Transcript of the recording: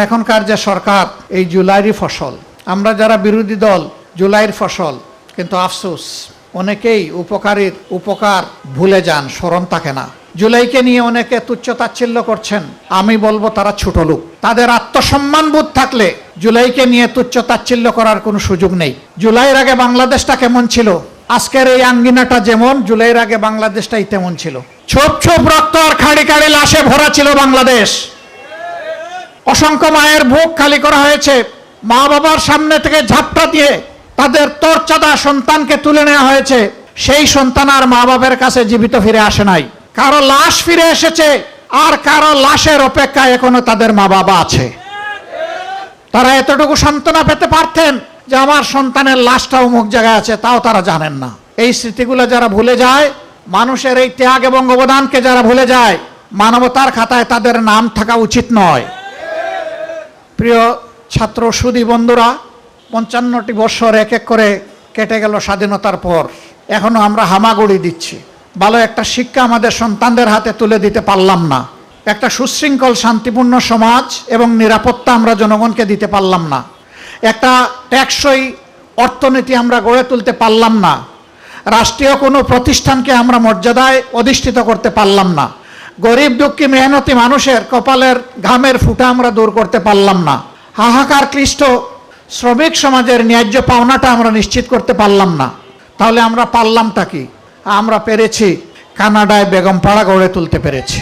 এখনকার যে সরকার এই জুলাইয়ের ফসল, আমরা যারা বিরোধী দল জুলাইয়ের ফসল, কিন্তু আফসোস অনেকেই উপকার ভুলে যান, স্মরণ থাকে না। জুলাইকে নিয়ে অনেকে তুচ্ছ-তাচ্ছিল্য করছেন, আমি বলবো তারা ছোট লোক। তাদের আত্মসম্মান বোধ থাকলে জুলাইকে নিয়ে তুচ্ছ-তাচ্ছিল্য করার কোনো সুযোগ নেই। জুলাইয়ের আগে বাংলাদেশটা কেমন ছিল, আজকের এই আঙ্গিনাটা যেমন জুলাইয়ের আগে বাংলাদেশটাই তেমন ছিল। ছোপ ছোপ রক্ত আর খাড়ি খাড়ি লাশে ভরা ছিল বাংলাদেশ। অসংখ্য মায়ের বুক খালি করা হয়েছে, মা বাবার সামনে থেকে ঝাপটা দিয়ে তাদের তরচাদা সন্তানকে তুলে নেওয়া হয়েছে। সেই সন্তান আর মা বাবার কাছে জীবিত ফিরে আসে নাই। কারো লাশ ফিরে এসেছে, আর কারো লাশের অপেক্ষায় এখনো তাদের মা বাবা আছে। তারা এতটুকু সান্ত্বনা পেতে পারতেন যে আমার সন্তানের লাশটা অমুক জায়গায় আছে, তাও তারা জানেন না। এই স্মৃতিগুলো যারা ভুলে যায়, মানুষের এই ত্যাগ এবং অবদানকে যারা ভুলে যায়, মানবতার খাতায় তাদের নাম থাকা উচিত নয়। প্রিয় ছাত্র সুধী বন্ধুরা, 55টি বছর এক এক করে কেটে গেল স্বাধীনতার পর, এখনো আমরা হামাগুড়ি দিচ্ছি। ভালো একটা শিক্ষা আমাদের সন্তানদের হাতে তুলে দিতে পারলাম না। একটা সুশৃঙ্খল শান্তিপূর্ণ সমাজ এবং নিরাপত্তা আমরা জনগণকে দিতে পারলাম না। একটা টেকসই অর্থনীতি আমরা গড়ে তুলতে পারলাম না। রাষ্ট্রীয় কোনো প্রতিষ্ঠানকে আমরা মর্যাদায় অধিষ্ঠিত করতে পারলাম না। গরিব দুঃখী মেহনতি মানুষের কপালের ঘামের ফুটা আমরা দূর করতে পারলাম না। হাহাকার ক্লিষ্ট শ্রমিক সমাজের ন্যায্য পাওনাটা আমরা নিশ্চিত করতে পারলাম না। তাহলে আমরা পারলামটা কি? আমরা পেরেছি কানাডায় বেগমপাড়া গড়ে তুলতে পেরেছি।